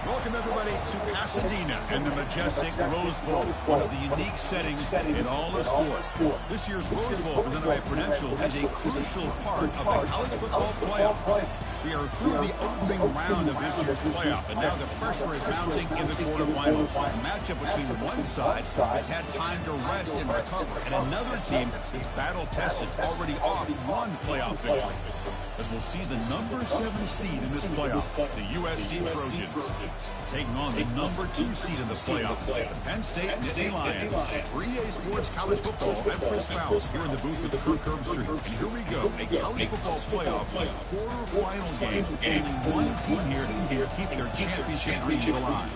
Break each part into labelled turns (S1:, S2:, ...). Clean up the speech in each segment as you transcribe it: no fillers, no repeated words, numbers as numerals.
S1: Welcome, everybody, to Pasadena and the majestic Rose Bowl, one of the unique settings in all of sports. This year's Rose Bowl, presented by Prudential, is a crucial part of the college football playoff. We are through the opening round of this year's playoff, and now the pressure is mounting in the quarterfinals. A matchup between one side has had time to rest and recover, and another team that's battle-tested, already off one playoff victory. As we'll see the number 7 seed in this playoff, the USC Trojans, taking on the number 2 seed in the playoff, the Penn State Nittany Lions. 3A Sports College Football. I'm Chris Fowler here in the booth with Kirk Street. And here we go, a college football playoff quarterfinal game. Only one team here can keep their championship dreams alive.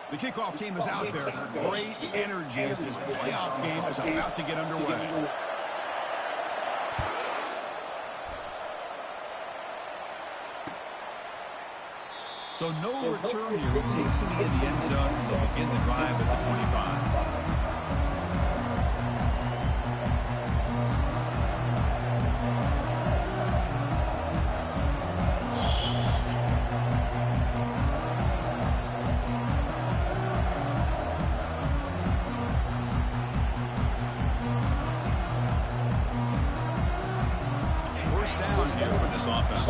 S1: The kickoff team is out there. Great energy as this playoff game is about to get underway. So no return here. It takes him in the end zone as they begin the drive at the 25. Down here for this offense.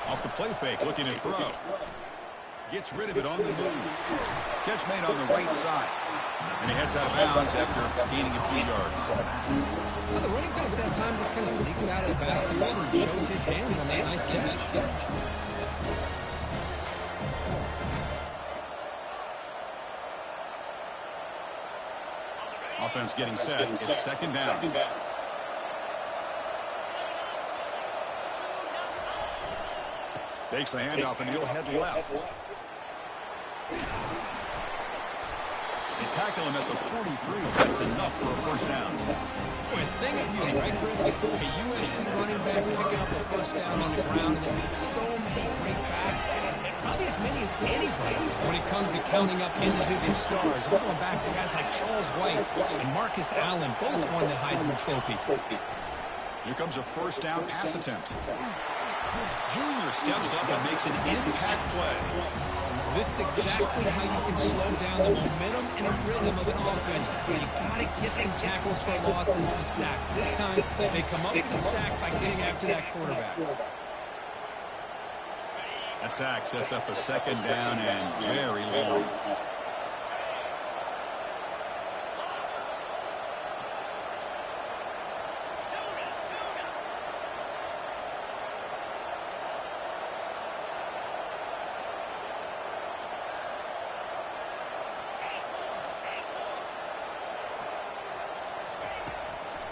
S1: Off the play fake, looking to throw. Gets rid of it on the move. Catch made on the right side. And he heads out of bounds after gaining a few yards.
S2: Well, the running back that time just kind of sneaks out of the backfield and shows his hands on that nice catch.
S1: Offense getting set. It's second down. Takes the handoff and he'll head left. They tackle him at the 43. That's enough for a first down.
S2: Boy, thing of beauty, right, Chris? A USC running back picking up the first down on the ground, and they beat so many great backs, probably as many as anybody when it comes to counting up individual stars. We're going back to guys like Charles White and Marcus Allen, both won the Heisman trophies.
S1: Here comes a first down pass attempt. Junior steps up and makes an impact play.
S2: This is exactly how you can slow down the momentum and a rhythm of an offense. You got to get some tackles for loss and some sacks. This time, they come up with a sack by getting after that quarterback.
S1: That sack sets up a second down and very long.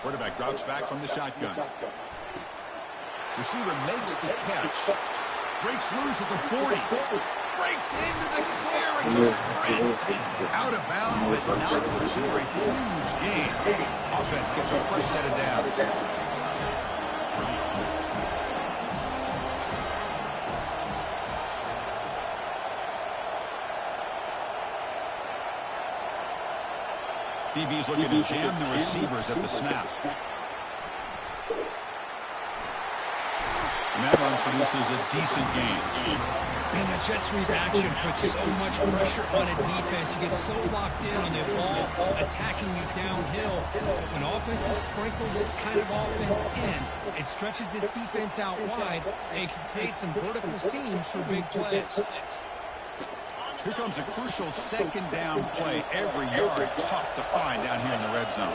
S1: Quarterback drops back from the shotgun. Receiver makes the catch. Breaks loose at the 40. Breaks into the clearance. A sprint. Out of bounds, but not for a huge gain. Offense gets a fresh set of downs. DB's looking to jam the receivers at the snap. And that run produces a decent gain.
S2: Man, that Jets read action puts so much pressure on a defense. You get so locked in on the ball attacking you downhill. When offenses sprinkle this kind of offense in, it stretches this defense out wide and can create some vertical seams for big plays.
S1: Here comes a crucial second down play. Every yard tough to find down here in the red zone.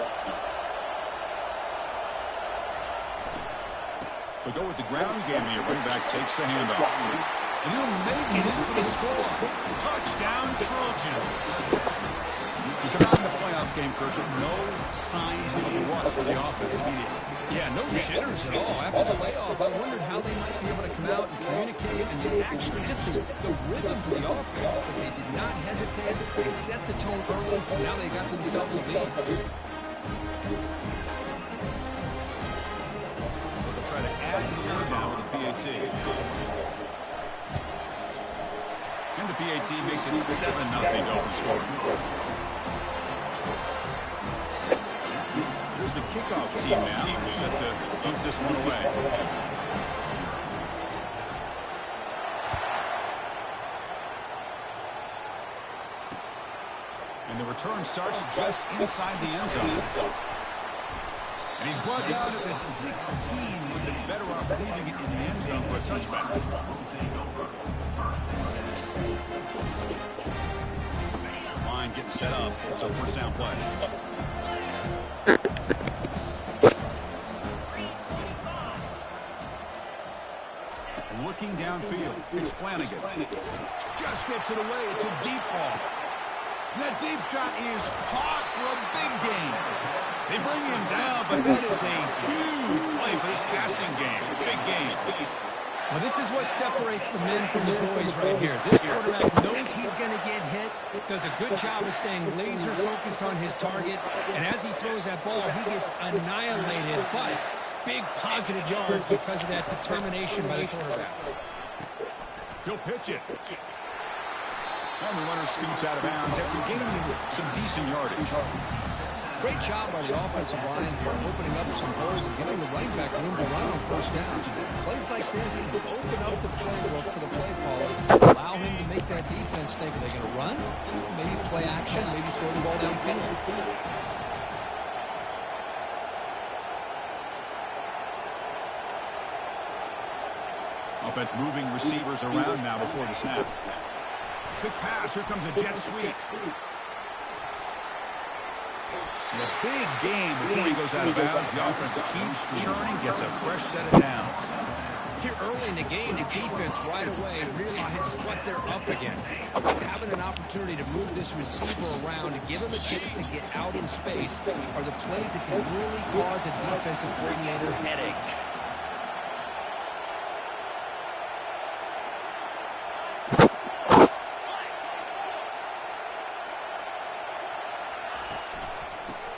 S1: But go with the ground game here. Running back takes the handoff. And he'll make it in for the score. Touchdown, Trojans. You come out in the playoff game, Kirk, no signs of a rush for the offense immediately.
S2: Yeah, no jitters at all. After the playoff, I wondered how they might be able to come out and communicate and actually just the rhythm to the offense. But they did not hesitate. They set the tone early, and now they got themselves a lead.
S1: They'll try to add here now with the PAT. And the PAT makes it 7-0 open score. Here's the kickoff team now, set to put this one away. And the return starts just inside the end zone. And he's brought down at the 16. Would have been better off leaving it in the end zone for a touchback. This line getting set up. So first down play. Looking downfield. It's Flanagan. Just gets it away. It's a deep ball. That deep shot is caught for a big gain. They bring him down, but that is a huge play for this passing game. Big gain.
S2: Well, this is what separates the men from the boys right here. This quarterback knows he's going to get hit, does a good job of staying laser focused on his target, and as he throws that ball, he gets annihilated, but big positive yards because of that determination by the quarterback.
S1: He'll pitch it. And the runner scoots out of bounds after gaining some decent yardage.
S2: Great job by the offensive line here, opening up some holes and giving the running back room to run on first down. Plays like this can open up the playbook for the play caller, allow him to make that defense think, are they going to run? Maybe play action, maybe throw the ball downfield.
S1: Offense moving receivers around now before the snap. Quick pass. Here comes a jet sweep. And a big game before he goes out of bounds. The offense keeps churning, gets a fresh set of downs.
S2: Here early in the game, the defense right away realizes what they're up against. Having an opportunity to move this receiver around and give him a chance to get out in space are the plays that can really cause a defensive coordinator headaches.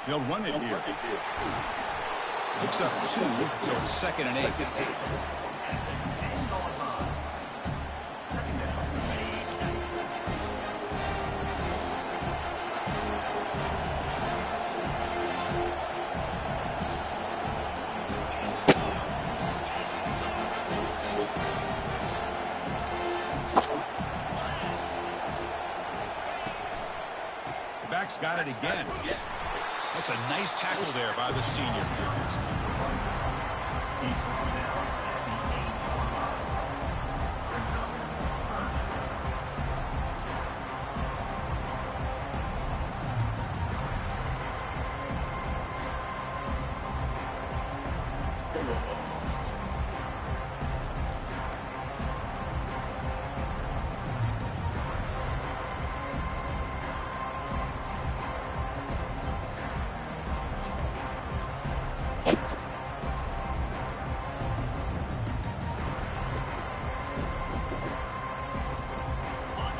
S1: They'll run it here. Picks up 2, so it's 2nd and 8. The back's got it again. That's a nice tackle there by the senior.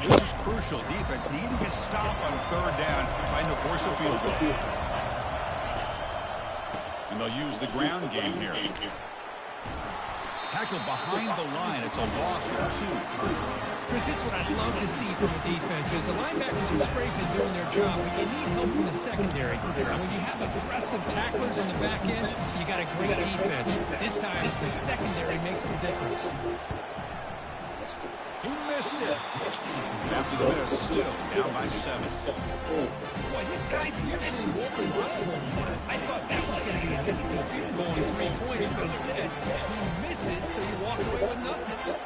S1: This is crucial. Defense needing a stop on 3rd down, trying to force a field goal. And they'll use the ground game here. Tackle behind the line. It's a loss of 2.
S2: Chris, this is what I'd love to see from the defense is the linebackers are scraping doing their job, but you need help from the secondary. And when you have aggressive tacklers on the back end, you got a great defense. This time, the secondary makes the difference.
S1: He missed it. After the miss, still down by 7.
S2: Boy, this guy's usually more reliable than this. I thought that was going to be an easy field goal and 3 points, but instead, he misses, so you walk away with nothing.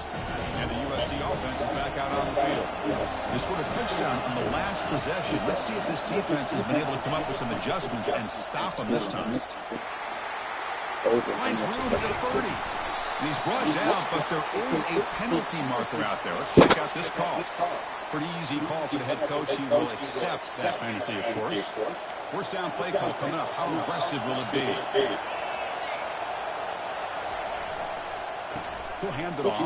S1: And the USC offense is back out on the field. They scored a touchdown on the last possession. Let's see if this defense has been able to come up with some adjustments and stop them this time. Finds room at the 30. And he's brought down, but there is a penalty marker out there. Let's check out this call. Pretty easy call for the head coach. He will accept that penalty, of course. First down play call coming up. How aggressive will it be? He'll hand it off.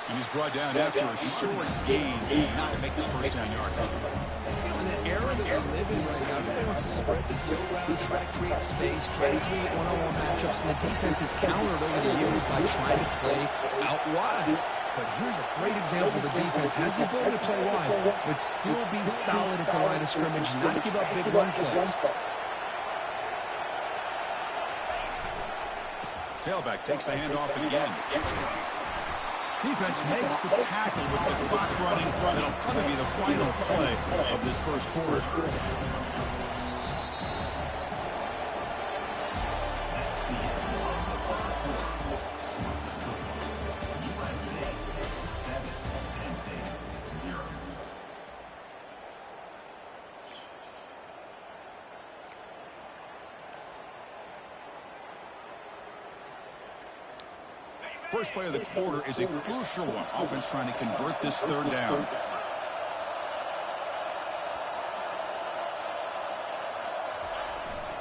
S1: And he's brought down after a short gain. Does not make the first down yardage.
S2: in an era that we live in right now, everybody wants to spread the field around, try to create space, try to create one-on-one matchups, and the defense has countered over the years by trying to play out wide. But here's a great example. The defense has the ability to play wide, but still be solid at the line of scrimmage, not give up big run plays.
S1: Tailback takes the handoff again. Defense makes the tackle with the clock running. That'll probably be the final play of this first quarter. First play of the quarter is a crucial one. Offense trying to convert this third down.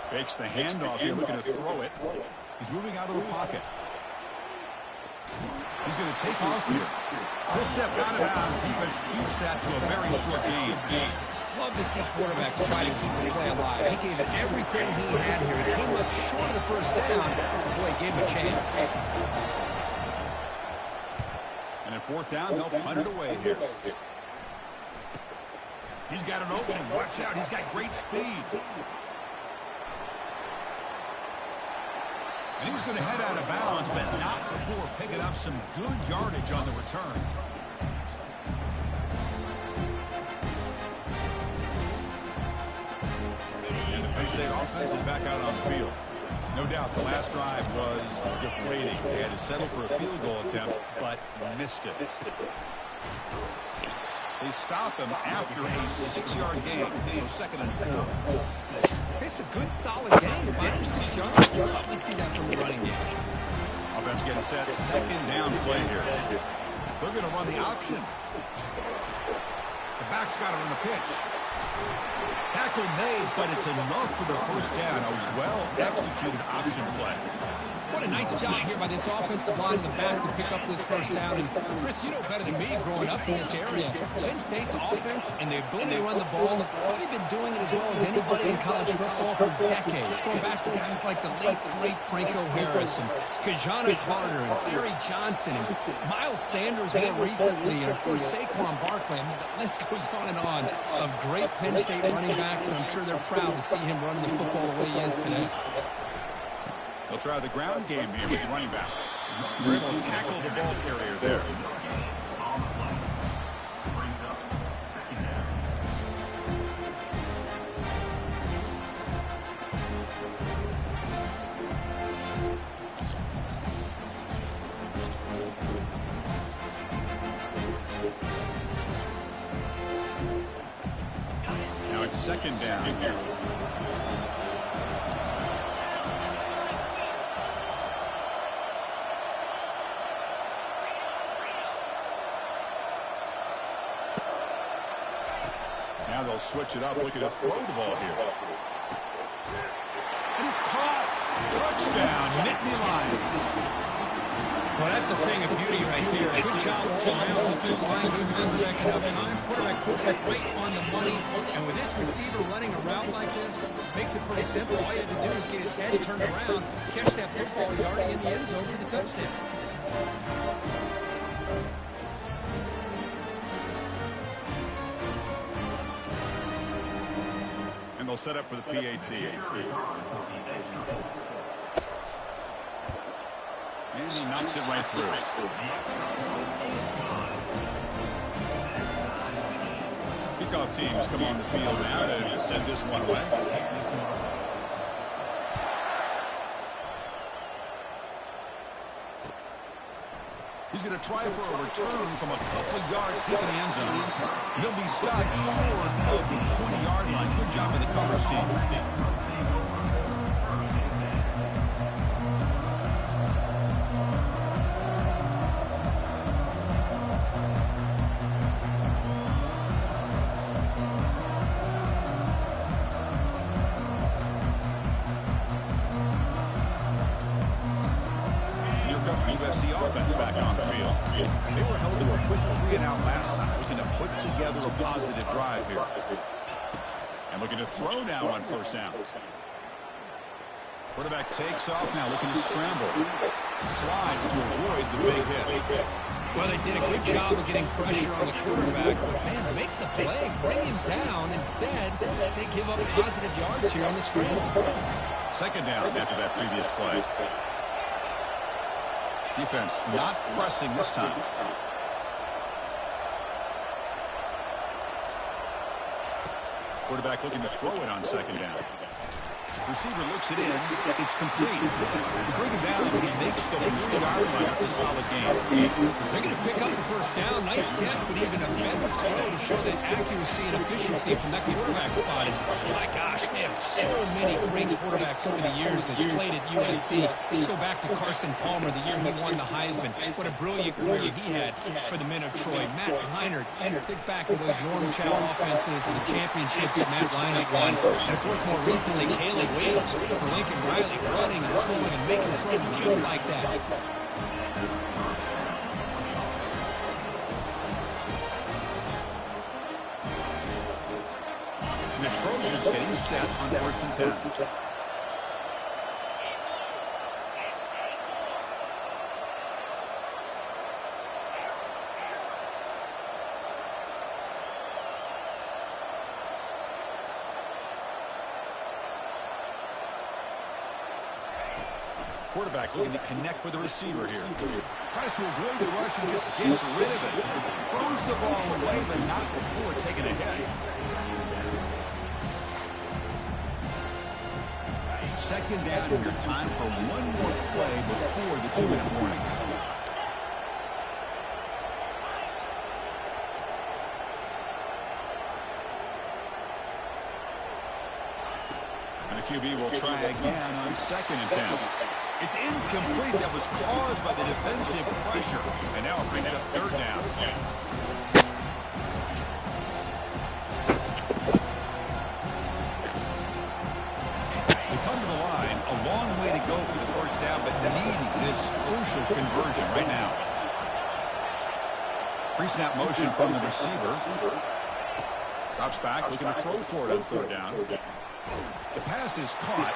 S1: Fakes the handoff here, looking to throw it. He's moving out of the pocket. He's going to take off here. He'll step out of bounds. Defense keeps that to a very short gain.
S2: Love to see quarterbacks try to keep the play alive. He gave it everything he had here. He came up short of the first down. Boy, he gave him a chance.
S1: And at fourth down, they'll punt it away here. He's got an opening. Watch out. He's got great speed. And he's going to head out of bounds, but not before picking up some good yardage on the return. And the Penn State offense is back out on the field. No doubt the last drive was deflating. They had to settle for a field goal attempt, but missed it. They stopped them after a 6-yard gain, so second and 4.
S2: It's a good, solid game, 5 or 6 yards. Love to see that from the running game.
S1: Offense getting set, second down play here. They're going to run the option. The back's got it on the pitch. Tackle made, but it's enough for the first down. A well-executed option play.
S2: What a nice job here by this offensive line in the back to pick up this first down. And Chris, you know better than me growing up in this area. Penn State's offense and the ability to run the ball, they've been doing it as well as anybody in college football for decades. Going back to guys like the late, great Franco Harris and Kajana Carter and Larry Johnson and Miles Sanders more recently, and of course Saquon Barkley. I mean, the list goes on and on of great Penn State running backs, and I'm sure they're proud to see him running the football the way he is today.
S1: They'll try the ground game here with the running back. They're able to tackle the ball carrier there. Now it's second down here. Now they'll switch it up, looking to throw the ball here. And it's caught. Touchdown, Nittany Lions.
S2: Well, that's a thing of beauty right there. Good job all around. Offensive line moving in back enough time. Quarterback puts it right on the money. And with this receiver running around like this, it makes it pretty simple. All you had to do is get his head turned around, catch that football. He's already in the end zone for the touchdown.
S1: They'll set up for the PAT. And he knocks it right through. Kickoff teams come on the field now to send this one away. He's going to try for a return from a couple of yards deep in the end zone. And he'll be stopped short of the 20-yard line. Good job by the coverage team. USC offense back on the field. They were held to a quick 3-and-out last time. Looking to put together a positive drive here. And looking to throw now on first down. Quarterback takes off now, looking to scramble. Slides to avoid the big hit.
S2: Well, they did a good job of getting pressure on the quarterback, but man, make the play, bring him down. Instead, they give up positive yards here on the screen.
S1: Second down after that previous play. Defense not pressing this time. Quarterback looking to throw it on second down. Receiver looks it in. It's complete. You bring him down and he makes the 40-yard line. That's a solid game.
S2: They're going to pick up the first down. Nice catch, but even a better throw to show that accuracy and efficiency from that quarterback spot. And my gosh, they have so many great quarterbacks over the years that played at USC. Go back to Carson Palmer, the year he won the Heisman. What a brilliant career he had for the men of Troy. Matt Leinart. Think back to those Norm Chow offenses and the championships that Matt Leinart won. And, of course, more recently, Caleb Williams for Lincoln Riley, running and throwing and making throws just like that.
S1: And the Trojans getting set on first and 10. Quarterback looking to connect with the receiver here. Tries to avoid the rush and just gets rid of it. Throws the ball away, but not before taking a hit. Second down in your time for one more play before the 2-minute warning. And the QB will try again on second and 10. It's incomplete. That was caused by the defensive pressure. And now it brings up third down. They come to the line. A long way to go for the first down, but needing this crucial conversion right now. Pre-snap motion from the receiver. Drops back, looking to throw for it on third down. The pass is caught.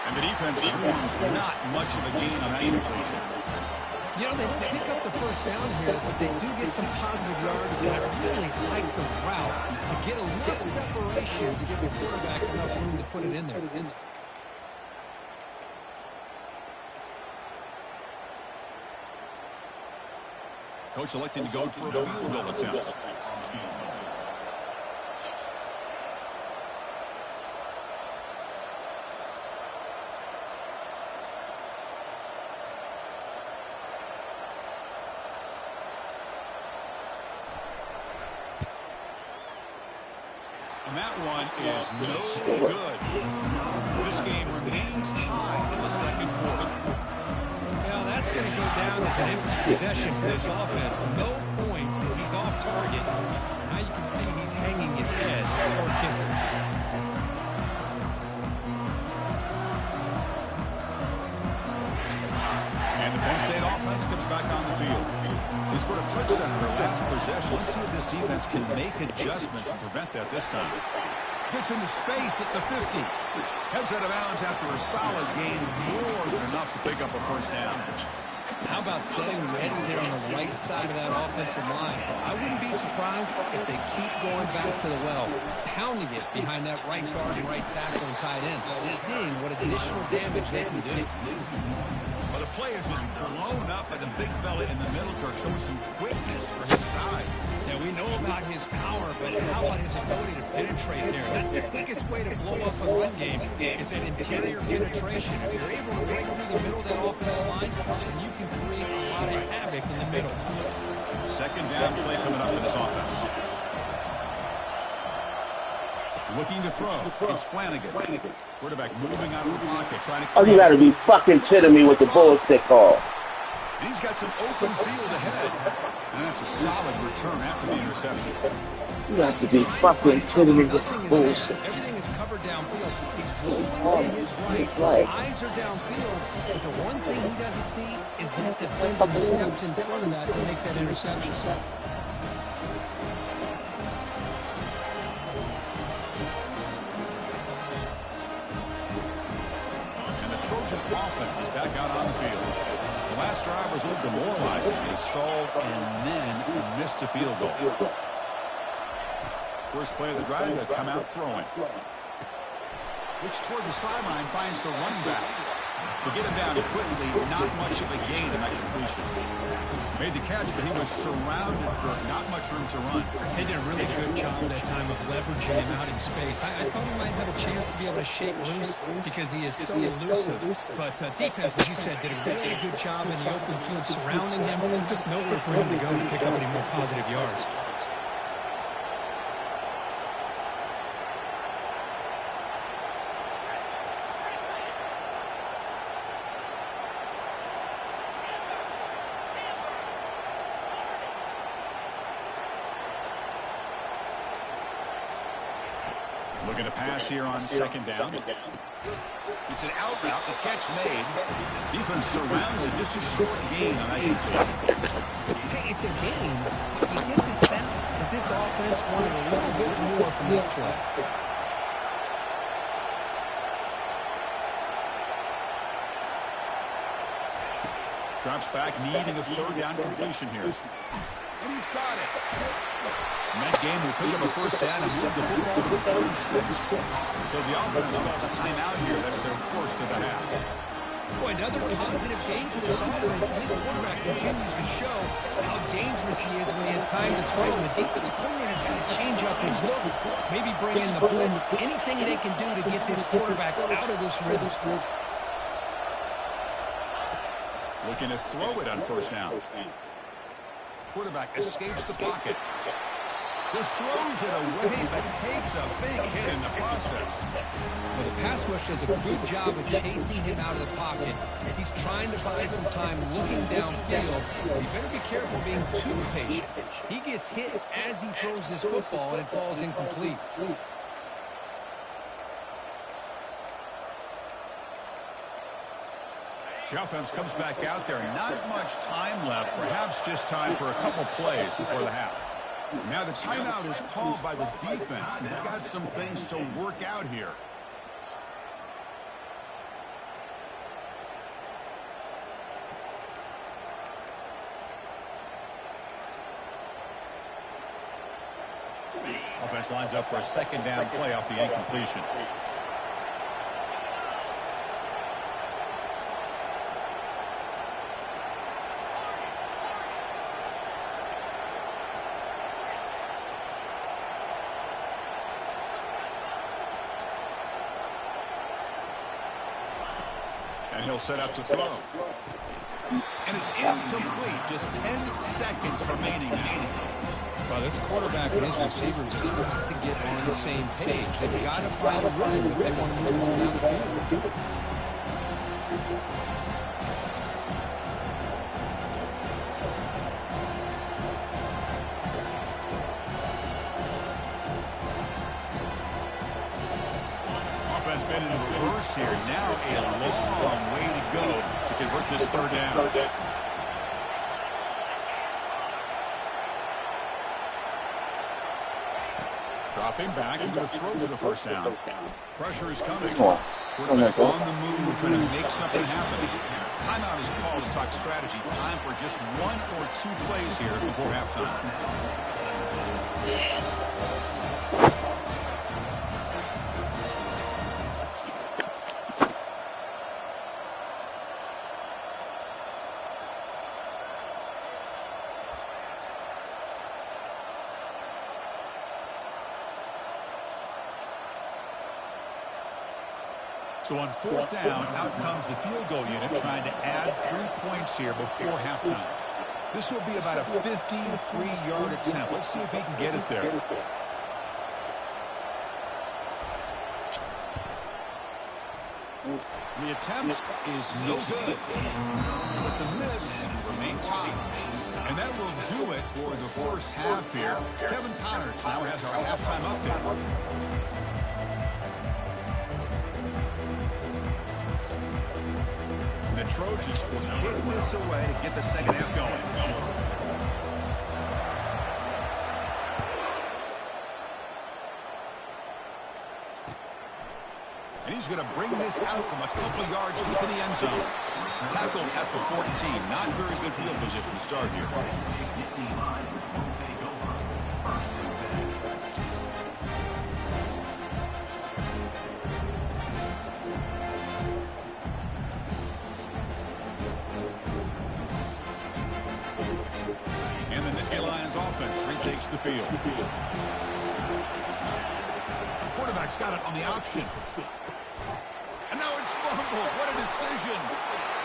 S1: And the defense wants not much of a gain on that completion.
S2: You know, they don't pick up the first down here, but they do get some positive yards. And I really like the route to get a little separation to give the quarterback enough room to put it in there.
S1: Coach electing to go for a field goal attempt. And that one is no good. This game remains tied in the second quarter.
S2: Well, that's going to go down as an empty possession for this offense. No points as he's off target. Now you can see he's hanging his head for kicker.
S1: And the Penn State offense comes back on the field. They scored a touchdown in their last possession. Let's see if this defense can make adjustments and prevent that this time. Gets into space at the 50. Heads out of bounds after a solid game, more than enough to pick up a first down.
S2: How about setting ready there on the right side of that offensive line? I wouldn't be surprised if they keep going back to the well, pounding it behind that right guard and right tackle and tight end, seeing what additional damage they can do.
S1: Well, the play is just blown up by the big fella in the middle, Kirk, showing some quickness for his size.
S2: Yeah, we know about his power, but how about his ability to penetrate there? That's the quickest way to blow up a run game, is that interior penetration. If you're able to break through the middle of that offensive line, then you can create a lot of havoc in the middle.
S1: Second down play coming up for this offense. Looking to throw. It's Flanagan. Quarterback moving out of the pocket, trying to...
S3: Oh, you gotta be fucking kidding me with the bullshit call.
S1: And he's got some open field ahead. And that's a solid return after the interception.
S3: You guys to be fucking kidding me with bullshit.
S2: Everything is covered downfield. He's rolling to his right. Eyes are downfield. But the one thing he doesn't see is that defender who steps in front of that to make that interception.
S1: offense is back out on the field. The last drive was a little demoralizing. They stalled and then missed a field goal. First play of the drive, they'll come out throwing. Looks toward the sideline, finds the running back. To get him down quickly, not much of a gain in that completion. Made the catch, but he was surrounded for not much room to run.
S2: They did a really good job that time of leveraging him out in space. I thought he might have a chance to be able to shake loose because he is so elusive. But defense, as you said, did a really good job in the open field surrounding him. Just nowhere for him to go to pick up any more positive yards.
S1: Looking to pass here on second down. It's an out route, the catch made. Defense surrounds it, just a short gain on that completion.
S2: Hey, it's a game, but you get the sense that this offense wanted a little bit more from that play.
S1: Drops back, needing a third down completion here. And he's got it. And that game will pick up a first down and move the football to 36. So the offense calls a timeout here. That's their first of the half.
S2: Boy, another positive game for this offense. And this quarterback continues to show how dangerous he is when he has time to throw. And the defensive coordinator's got to change up his looks. Maybe bring in the blitz. Anything they can do to get this quarterback out of this rhythm.
S1: Looking to throw it on first down. Quarterback escapes the pocket. Just throws it away, but takes a big hit in the process.
S2: Well, the pass rush does a good job of chasing him out of the pocket. He's trying to buy some time looking downfield. You better be careful being too patient. He gets hit as he throws his football, and it falls incomplete.
S1: The offense comes back out there. Not much time left. Perhaps just time for a couple plays before the half. Now the timeout is called by the defense. They've got some things to work out here. Offense lines up for a second down play off the incompletion. And he'll set up to throw. And it's incomplete. Just 10 seconds remaining now.
S2: Well, this quarterback and his receivers have got to get on the same page. They've got to find a rhythm if they want to move on down the field.
S1: Offense been in reverse here. Now a long way to go to convert this third down. Dropping back and going to throw for the first down. Pressure is coming. Quarterback on the move, trying to make something happen. Timeout is called to talk strategy. Time for just one or two plays here before halftime. So on fourth down, out comes the field goal unit trying to add 3 points here before halftime. This will be about a 53-yard attempt. Let's see if he can get it there. The attempt is no good, but the miss remains tied. And that will do it for the first half here. Kevin Connors now has our halftime update. The Trojans will take this away to get the second half going. And He's going to bring this out from a couple yards deep in the end zone. Tackled at the 14. Not very good field position to start here. And the Nittany Lions offense retakes the field. Quarterback's got it on the option. And now it's fumbled. What a decision.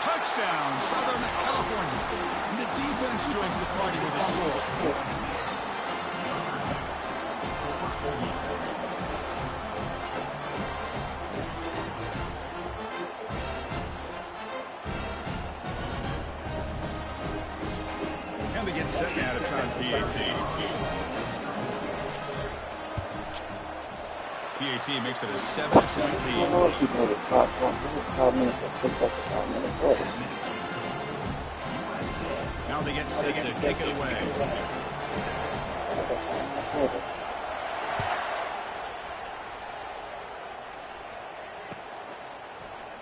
S1: Touchdown, Southern California. And the defense joins the party with a score. And they get set now to try and PAT. PAT makes it a 7-point lead. Now they get set to take it away.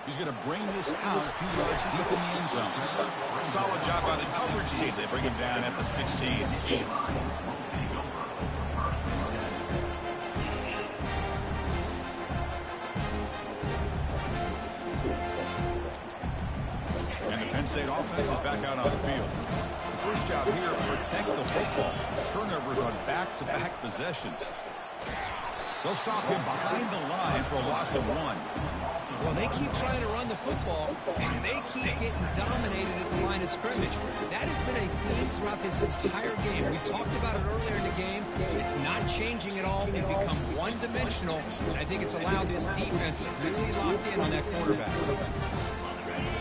S1: He's going to bring this out a few yards deep in the end zone. Solid job by the coverage team. They bring him down at the 16. And the Penn State offense is back out on the field. The first job here, protect the football. Turnovers on back-to-back possessions. They'll stop him behind the line for a loss of 1.
S2: Well, they keep trying to run the football, and they keep getting dominated at the line of scrimmage. That has been a theme throughout this entire game. We talked about it earlier in the game. It's not changing at all. They've become one-dimensional, and I think it's allowed this defense to really lock in on that quarterback.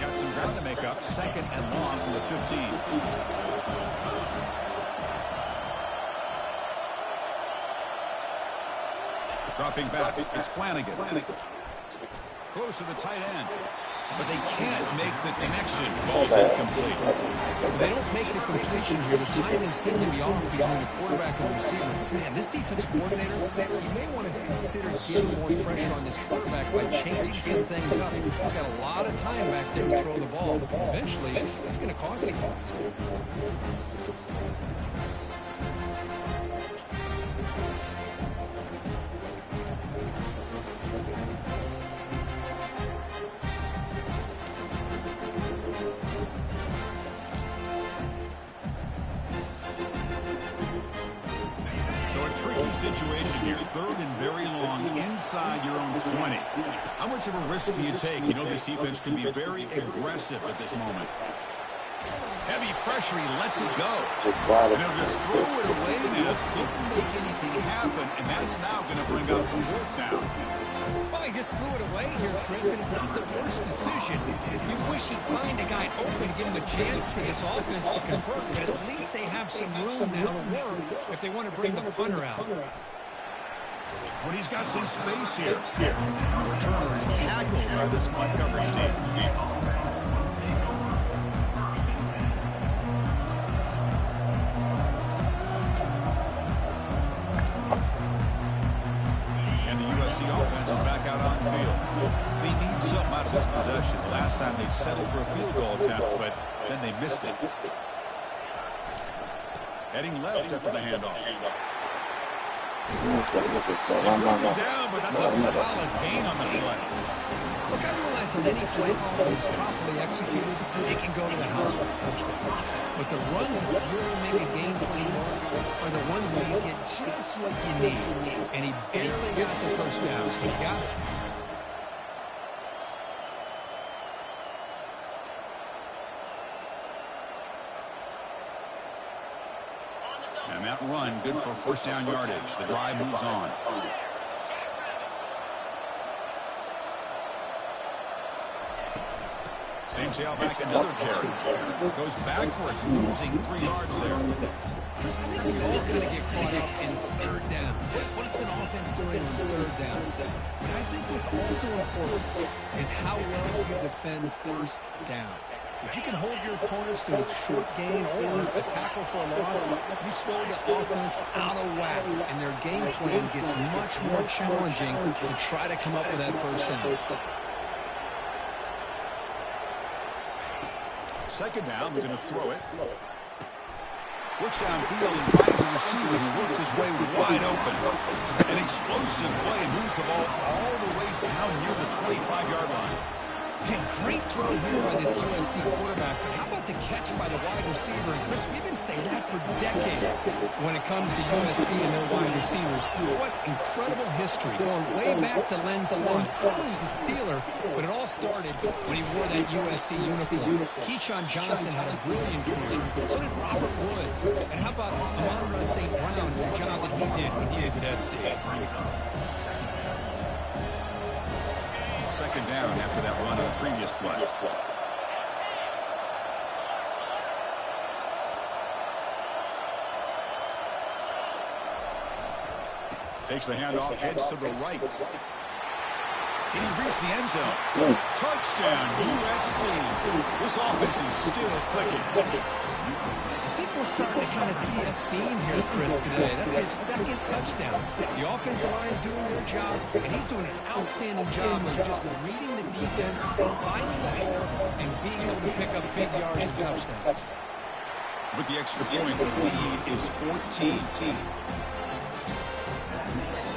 S1: Got some ground to make up. 2nd and long from the 15. Dropping back, it's Flanagan. Close to the tight end. But they can't make the connection. Ball's incomplete.
S2: They don't make the completion here. The timing seems to be off between the quarterback and the receiver. Man, this defensive coordinator, you may want to consider getting more pressure on this quarterback by changing some things up. He's got a lot of time back there to throw the ball. Eventually, it's going to cost him.
S1: Situation here, 3rd and very long, inside your own 20. How much of a risk do you take? You know this defense can be very aggressive at this moment. Heavy pressure, he lets it go. And he'll just throw it away now. Couldn't make anything happen, and that's now going to bring up the 4th down.
S2: Well, he just threw it away here, Chris, and it's not the worst decision. You wish he'd find a guy open to give him a chance for this offense to convert, but at least they have some room now to work if they want to bring the punter out.
S1: But he's got some space here. The returner is tackled by this punt coverage team. And the USC offense is back out on the field. They need something out of this possession. Last time they settled for a field goal attempt, but then they missed it. Heading left after the handoff. They bring it down, but that's a solid gain on the play.
S2: Look, I realize when any play call is properly executed, they can go to the house for a touchdown. But the runs that really make a game play are the ones where you get just what you need. And he barely got the first down, so he got it.
S1: And that run, good for 1st down yardage. The drive moves on. Same tailback, another carry. Goes backwards, losing 3 yards there.
S2: Chris, I think we all kind of get caught up in 3rd down. What's an offense doing on 3rd down? But I think what's also important is how well you defend 1st down. If you can hold your opponents to a short gain or a tackle for a loss, you throw the offense out of whack, and their game plan gets much more challenging to try to come up with that first down.
S1: Second down, we're going to throw it. Looks downfield and finds a receiver who worked his way wide open. An explosive play and moves the ball all the way down near the 25-yard line.
S2: Hey, great throw here by this USC quarterback, but how about the catch by the wide receiver? And Chris, we've been saying that for decades when it comes to USC and their wide receivers. What incredible history, going way back to Len Swan. Probably was a Steeler, but it all started when he wore that USC uniform. Keyshawn Johnson had a brilliant career. So did Robert Woods. And how about Amon-Ra St. Brown, the job that he did when he was at SC?
S1: Second down after that run on the previous play. Takes the handoff, heads to the right. Can he reach the end zone? Touchdown, USC. This offense is still clicking.
S2: I think we're starting to kind of see a theme here, Chris, today. That's his second touchdown. The offensive line's doing their job, and he's doing an outstanding job of just reading the defense, finding the hole, and being able to pick up big yards and touchdowns.
S1: With the extra point, the lead is 14.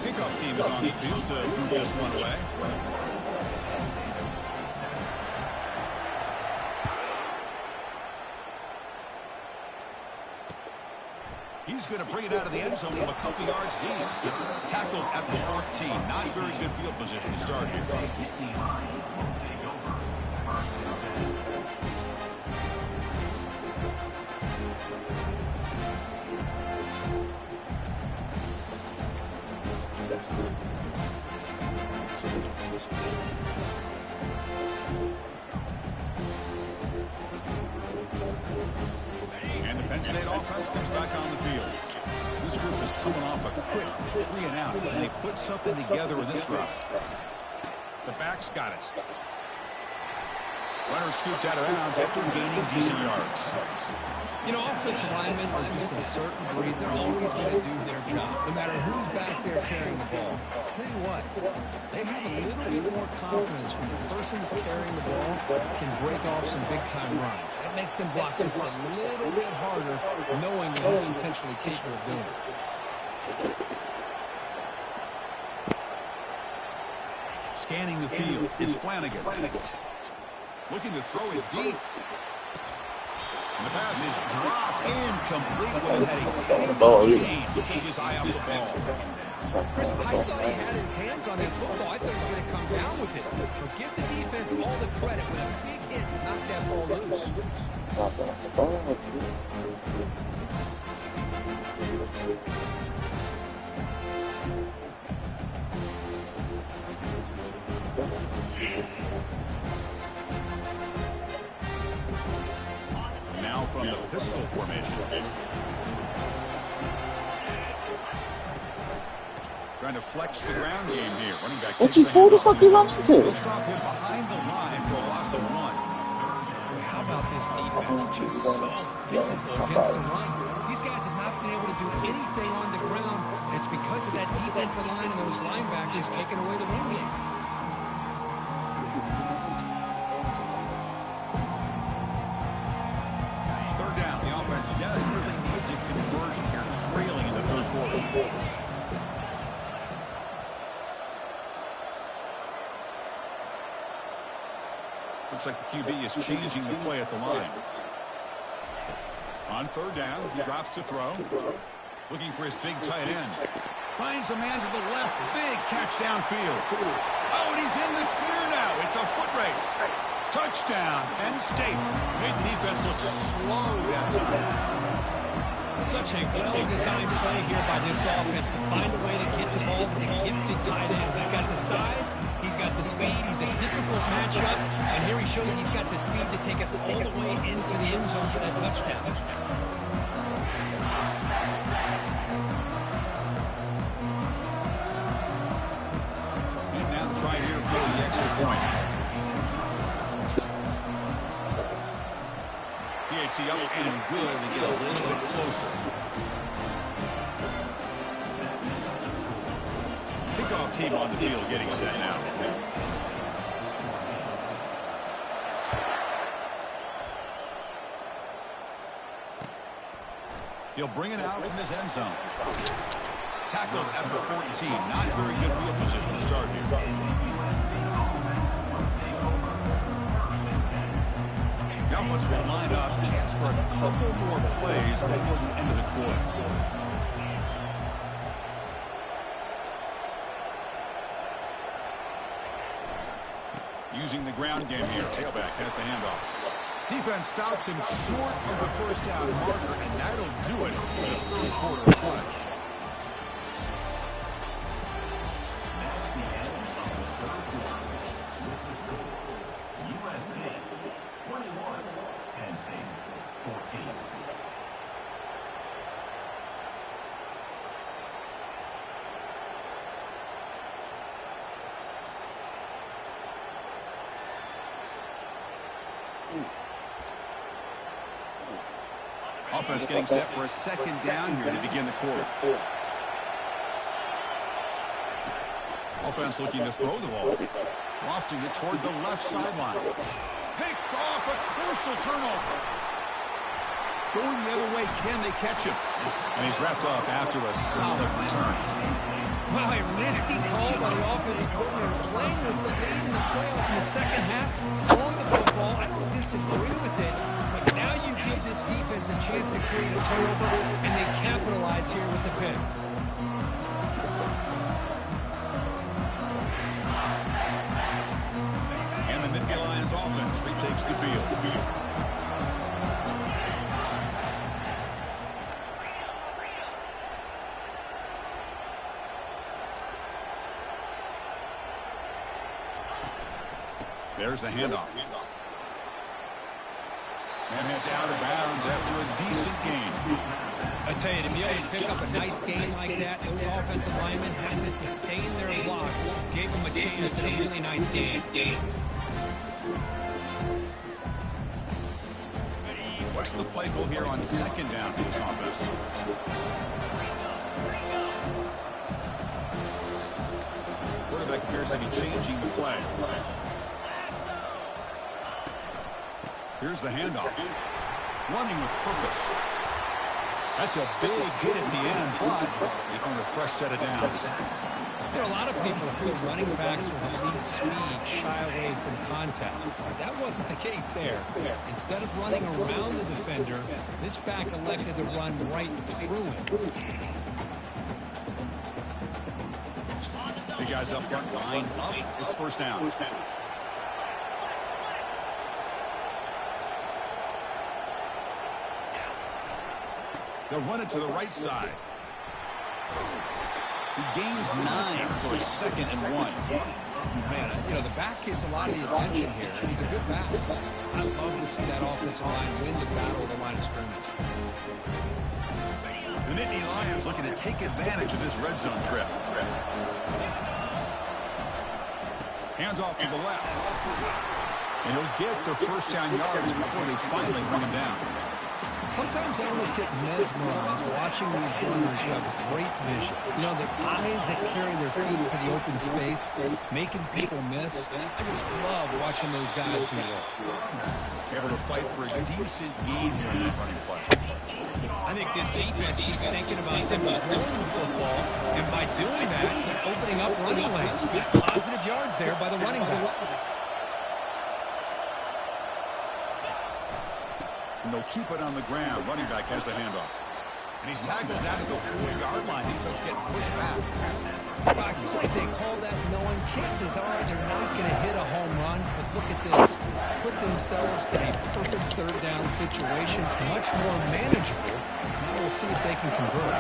S1: Kickoff team is on the field to move this one away. He's going to bring it out of the end zone from a couple yards deep. Tackled at the 14. Not very good field position to start here. And the Penn State offense comes back on the field. This group is coming off a quick 3-and-out, and they put something together in this drive. The back's got it. Runner scoots out of bounds after gaining decent yards.
S2: You know, offensive linemen are just a certain breed. They're always going to do their job, no matter who's back there carrying the ball. I'll tell you what, they have a little bit more confidence when the person that's carrying the ball can break off some big-time runs. That makes them block just a little bit harder, knowing that he's potentially capable of doing it.
S1: Scanning the field, it's Flanagan. Looking to throw it deep. And the pass is dropped incomplete with a heading. He took his eye off the ball.
S2: Chris, I thought he had his hands on that football. I thought he was going to come down with it. But give the defense all the credit with a big hit to knock that ball loose.
S1: Now from the pistol formation. Trying to flex the ground game here. Running back.
S3: What you for the fucking run to?
S1: They'll stop him behind the line for a loss of 1.
S2: How about this defense? Just so physical against the run. These guys have not been able to do anything on the ground. And it's because of that defensive line and those linebackers taking away the run game.
S1: Third down. The offense desperately needs a conversion here, trailing in the third quarter. Looks like the QB is changing the play at the line. On third down, he drops to throw. Looking for his big tight end. Finds a man to the left. Big catch downfield. Oh, and he's in the clear now. It's a foot race. Touchdown, Penn State. Made the defense look slow that time.
S2: Such a well-designed play here by this offense to find a way to get the ball to the gifted tight end. He's got the size, he's got the speed, he's a difficult matchup, and here he shows he's got the speed to take it all the way into the end zone for that touchdown.
S1: And now try here for the extra point. ante up and good to get a little bit closer. Kickoff team on the field getting set now. He'll bring it out from his end zone. Tackled at the 14. Not very good field position to start here. The offense will line up. Chance for a couple more plays before the end of the quarter. Using the ground game here. Tailback has the handoff. Defense stops him short of the first down marker, and that'll do it for the third quarter of play.
S4: USC 21, Penn State 14.
S1: Offense getting set for a second down here to begin the quarter. Offense looking to throw the ball. Lofting it toward the left sideline. Picked off, a crucial turnover. Going the other way, can they catch him? And he's wrapped up after a solid return.
S2: Wow, a risky call by the offensive coordinator, playing with the lead in the playoff in the second half, throwing the football. I don't disagree with it, but now you give this defense a chance to create a turnover, and they capitalize here with the pick.
S1: And the Nittany Lions offense retakes the field. There's the handoff. And it's out of bounds after a decent gain.
S2: I tell you, to be able to pick up a nice gain like that, those offensive linemen had to sustain their blocks, gave them a chance at a really nice gain.
S1: What's the play goal here on second down for this offense? Quarterback appears to be changing the play. Here's the handoff. Running with purpose. That's a big hit at the end, but they found a fresh set of downs.
S2: There are a lot of people who feel running backs with elite speed shy away from contact. But that wasn't the case there. Instead of running around the defender, this back elected to run right through him.
S1: The guys up front line up. It's first down. They'll run it to the right side. He gains 9, so it's 2nd and 1.
S2: Man, you know, the back gets a lot of the attention here. He's a good back. I love to see that offensive line win the battle of the line of scrimmage.
S1: The Nittany Lions looking to take advantage of this red zone trip. Hands off to the left. And he'll get the first down yards before they finally bring him down.
S2: Sometimes I almost get mesmerized watching these runners who have great vision. You know, the eyes that carry their feet to the open space, making people miss. I just love watching those guys do that.
S1: Able to fight for a decent gain here in that running play.
S2: I think this defense keeps thinking about them throwing the football, and by doing that, they're opening up running lanes. Good positive yards there by the running back.
S1: And they'll keep it on the ground. Running back has the handoff. And he's tackled down at the 4-yard line. Defense getting pushed past.
S2: I feel like they called that knowing chances are they're not going to hit a home run. But look at this. Put themselves in a perfect third down situation. It's much more manageable. Now we'll see if they can convert.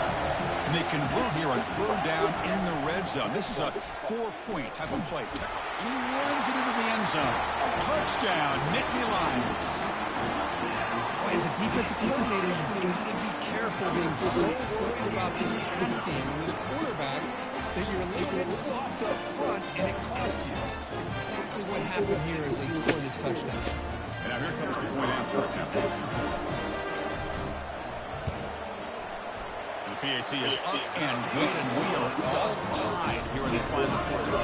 S1: And they convert here on third down in the red zone. This is a 4-point type of play. And he runs it into the end zone. Touchdown, Nittany Lions.
S2: As a defensive coordinator, you've got to be careful being so worried about this pass game as a quarterback that you're leaving it soft up front and it costs you. That's exactly what happened here as they scored this touchdown.
S1: And now here comes the point after attempt. And the PAT is up and good, and we are all tied here in the final quarter.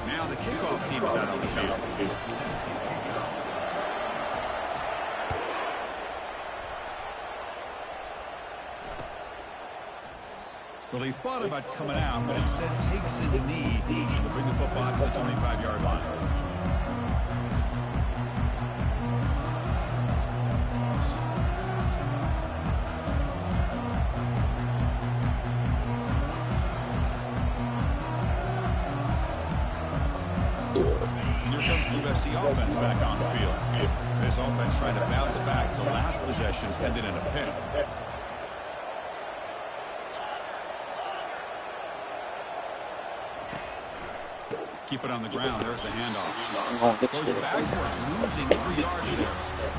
S1: Now the kickoff team is out on the field. Well, he thought about coming out, but instead takes a knee to bring the football to the 25-yard line. Here comes the USC offense back on the field. This offense tried to bounce back. The last possession ended in a pick. Keep it on the ground. There's the handoff. Goes backwards, losing 3 yards there.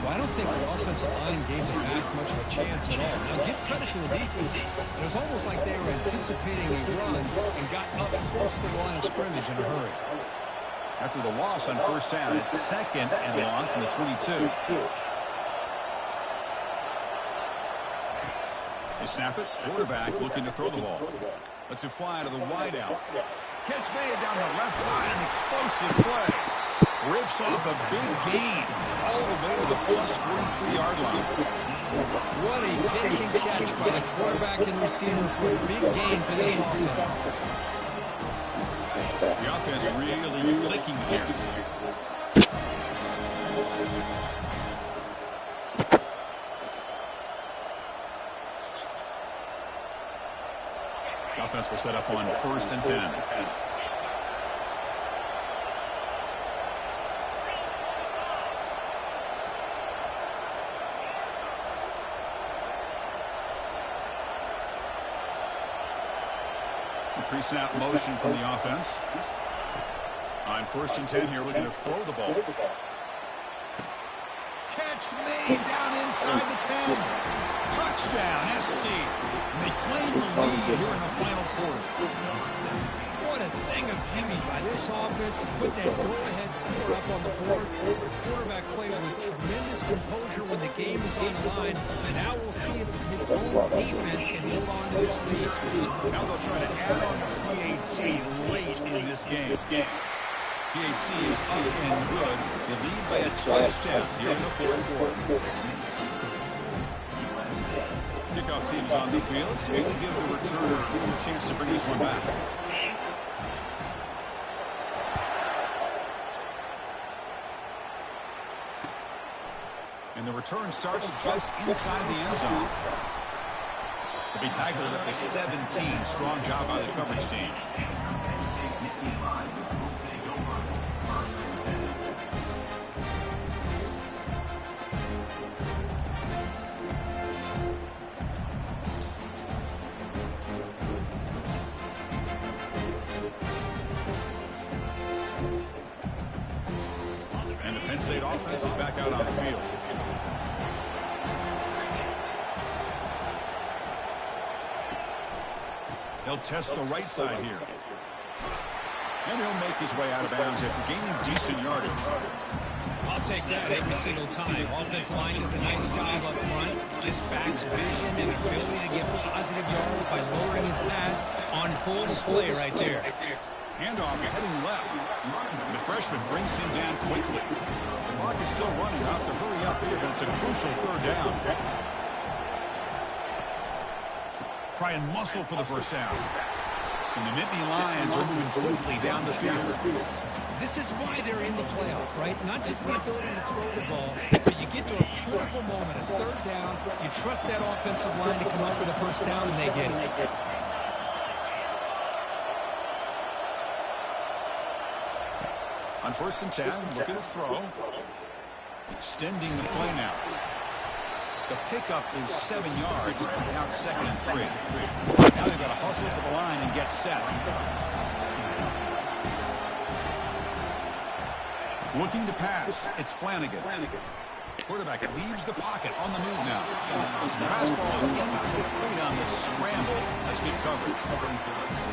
S2: Well, I don't think the offensive line gave the back much of a chance at all. Now, give credit to the defense. It was almost like they were anticipating a run and got up close to the line of scrimmage in a hurry.
S1: After the loss on first down, it's 2nd and long from the 22. They snap it. Quarterback looking to throw the ball. Lets it fly to the wideout. Catch made down the left side. An explosive play. Rips off a big gain all the way to the plus 43-yard line.
S2: What a pitching catch by the quarterback and receiver for a big gain for this offense.
S1: The offense really clicking here. The offense will set up on 1st and 10. Pre-snap motion from the offense. On 1st and 10 here, looking to throw the ball. Catch made down inside the 10. Touchdown, SC. And they claim the lead here in the final quarter.
S2: What a thing of beauty by this offense to put that go-ahead score up on the board. The quarterback played with tremendous composure when the game was on the line, and now we'll see if his own defense can hold on to this lead.
S1: Now they'll try to add on the PAT late in this game. PAT is up and good. They lead by a touchdown here in the fourth quarter. Kickoff team's on the field, so we'll give the returner a chance to bring this one back. And the return starts just inside the end zone. To be tackled at the 17. Strong job by the coverage team. And the Penn State offense is back out on the field. They'll test the right side here. And he'll make his way out of bounds after gaining decent yardage.
S2: I'll take that every single time. Offensive line does a nice job up front. This back's vision and ability to get positive yards by lowering his pass on full display right there.
S1: Handoff heading left. The freshman brings him down quickly. The clock is still running. Have to hurry up here, but it's a crucial 3rd down. Try and muscle for the first down. And the Nittany Lions are moving quickly down the field.
S2: This is why they're in the playoff, right? Not just the ability to throw the ball, but you get to a critical moment, a 3rd down. You trust that offensive line to come up with a first down, and they get it.
S1: On 1st and 10, looking to throw. Extending the play now. The pickup is 7 yards. Now it's 2nd and 3. Now they've got to hustle to the line and get set. Looking to pass. It's Flanagan. Quarterback leaves the pocket on the move now. This pass ball is incomplete on the scramble. That's good coverage.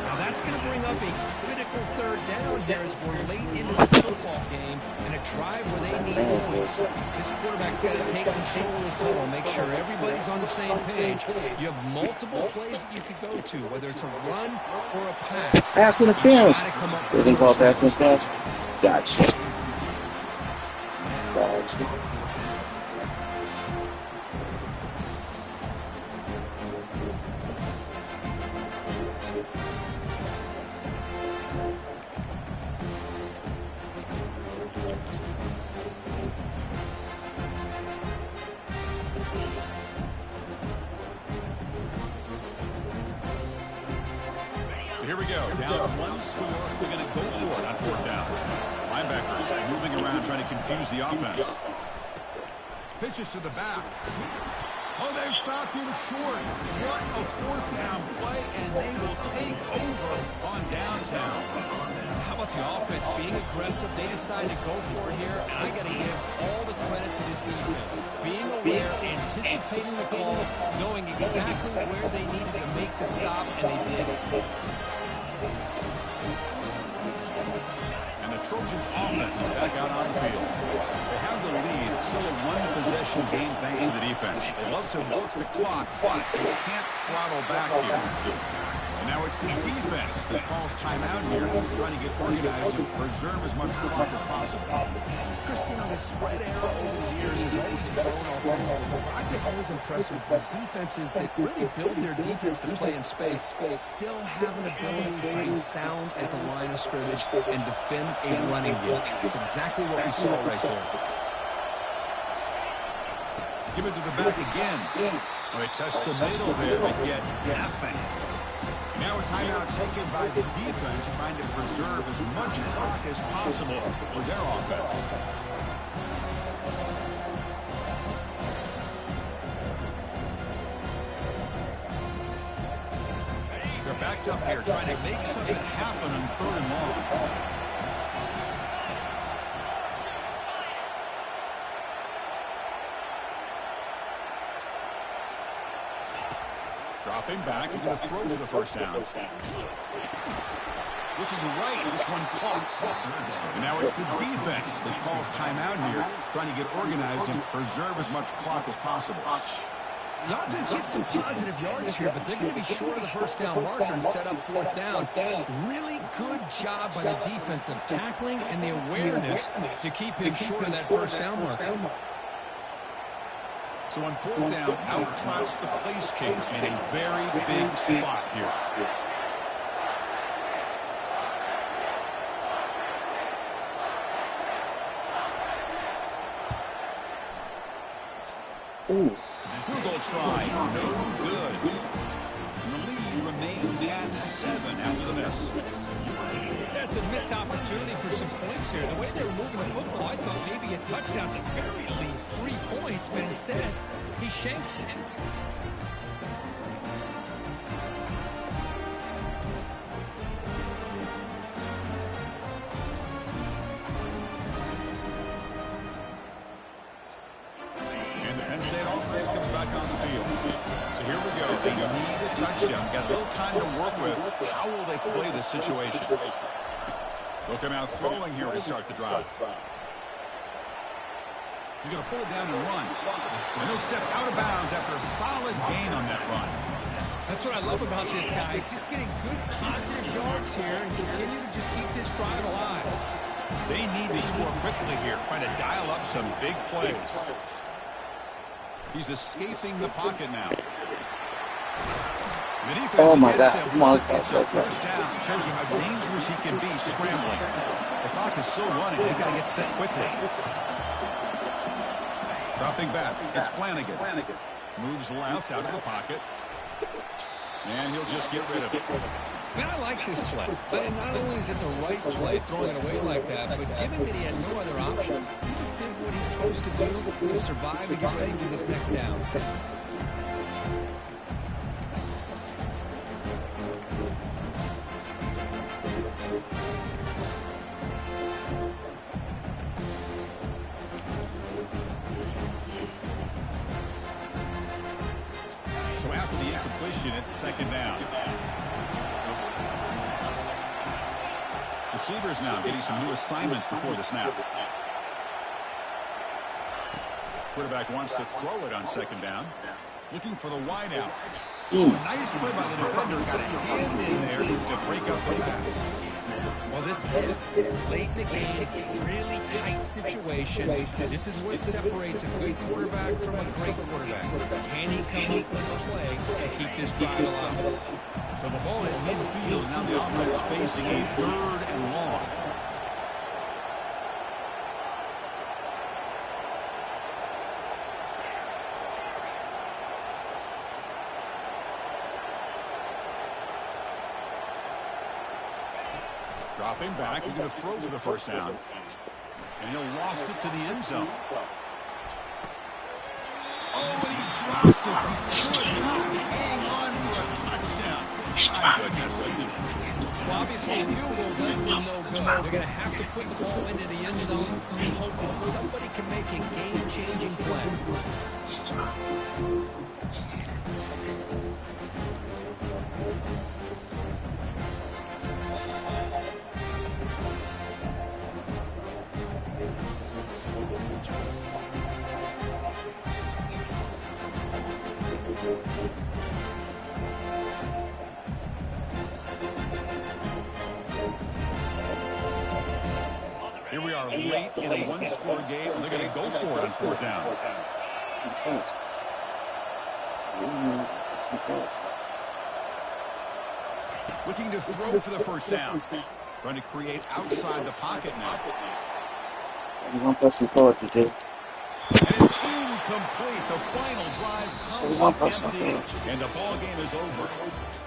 S2: Now that's going to bring up a critical third down here as we're late into this football game and a drive where they need points. This quarterback's got to take control of this huddle, make sure everybody's on the same page. You have multiple plays that you could go to, whether it's a run or a pass.
S3: Pass interference.
S2: They
S3: didn't call pass interference. Gotcha.
S1: So here we go. Down one score. We're going to go for it on fourth down. Linebackers moving around trying to confuse the offense. Pitches to the back. Oh, they stopped him short. What a fourth down play, and they will take over on downtown.
S2: How about the offense being aggressive? They decided to go for it here, and I got to give all the credit to this defense. Being aware, anticipating the call, knowing exactly where they needed to make the stop, and they did it.
S1: And the Trojans' offense is back out on the field. They have the lead. Still a one-possession game thanks to the defense. They love to work the clock, but they can't throttle back here. And now it's the defense that calls timeout here, trying to get organized and preserve as much clock as possible.
S2: Christian, the spread era over the years has always grown offensively. I've been always impressed with defenses that really build their defense to play in space, still have an ability to be sound at the line of scrimmage and defend a running game. That's exactly what we saw right there.
S1: Give it to the back again. Well, they test the middle there to get nothing. Now a timeout taken by the defense, trying to preserve as much clock as possible for their offense. They're backed up here, trying to make something happen on third and long. Dropping back, he's going to throw for the first down. Looking right, this one caught. And now it's the defense that calls timeout here, trying to get organized and preserve as much clock as possible.
S2: The offense gets some positive yards here, but they're going to be short of the first down marker and set up fourth down. Really good job by the defense of tackling and the awareness to keep him short of that first down marker.
S1: So on fourth down, out trots the place kick in a very big spot here. Field goal try, no good. And the lead remains at 7 after the miss.
S2: That's a missed opportunity for some points here. The way they were moving the football, I thought maybe a touchdown, at the very least 3 points, but instead he shanks it.
S1: And the Penn State offense comes back on the field. So here we go. They need a touchdown. Got a little time to work with. How will they play this situation? They'll come out throwing here to start the drive. He's going to pull it down and run. And he'll step out of bounds after a solid gain on that run.
S2: That's what I love about this guy. He's just getting good positive yards here and continue to just keep this drive alive.
S1: They need to score quickly here, trying to dial up some big plays. He's escaping the pocket now.
S3: Oh my God. Come on,
S1: it's a first down. Shows you how dangerous he can be scrambling. The clock is still running. They've got to get set quickly. Dropping back. It's Flanagan. Moves left out of the pocket. And he'll just get rid of it.
S2: Man, I like this play. Not only is it the right play, throwing it away like that, but given that he had no other option, he just did what he's supposed to do to survive and get ready for this next down.
S1: So after the incompletion, it's second down. Receivers now getting some new assignments before the snap. Quarterback wants to throw it on second down. Looking for the wide out. Nice play by the defender. Got a hand in there to break up the pass.
S2: Well, this is it. Late in the game, really tight situation. This is what separates a good quarterback from a great quarterback. Can he come up with a play and keep this drive alive?
S1: So the ball at midfield. Now the offense facing a 3rd and long. Dropping back, he's going to throw for the first down. And he'll loft it to the end zone. Oh, and he drops it. Hang on for a touchdown. My goodness.
S2: Well, obviously, a field goal does mean no good. They're going to have to put the ball into the end zone and hope that somebody can make a game-changing play.
S1: Here we are late in a one-score game. They're going to go for it on 4th down. Looking to throw for the first down. Trying to create outside the pocket now.
S3: One person forward to do.
S1: And it's incomplete. The final drive comes up empty, and the ball game is over.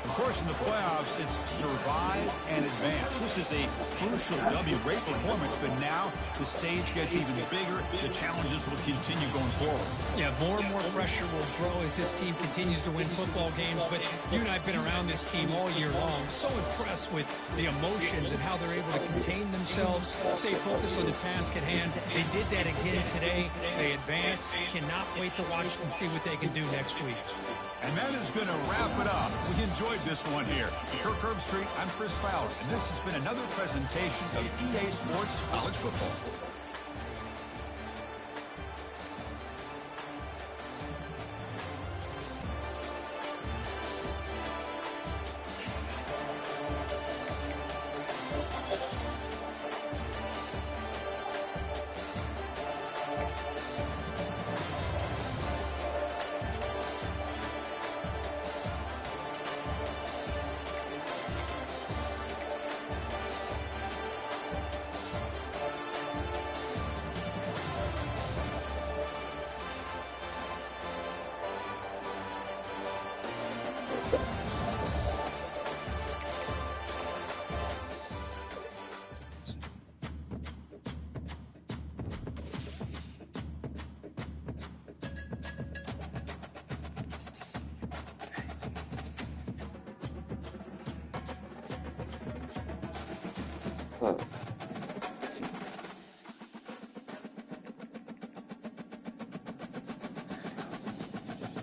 S1: Of course, in the playoffs, it's survive and advance. This is a crucial W. Great performance, but now the stage gets even bigger. The challenges will continue going forward.
S2: Yeah, more and more pressure will grow as this team continues to win football games. But you and I have been around this team all year long. So impressed with the emotions and how they're able to contain themselves, stay focused on the task at hand. They did that again today. They advance. Cannot wait to watch and see what they can do next week.
S1: And that is going to wrap it up. We enjoyed this one here. For Kirk Herbstreit, I'm Chris Fowler, and this has been another presentation of EA Sports College Football.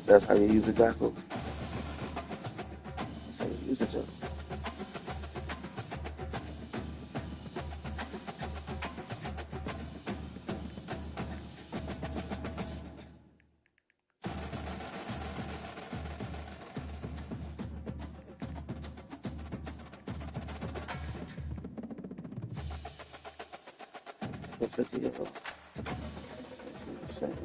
S3: That's how you use a jackal. That's how you use a jackal. For 50 years old. That's insane.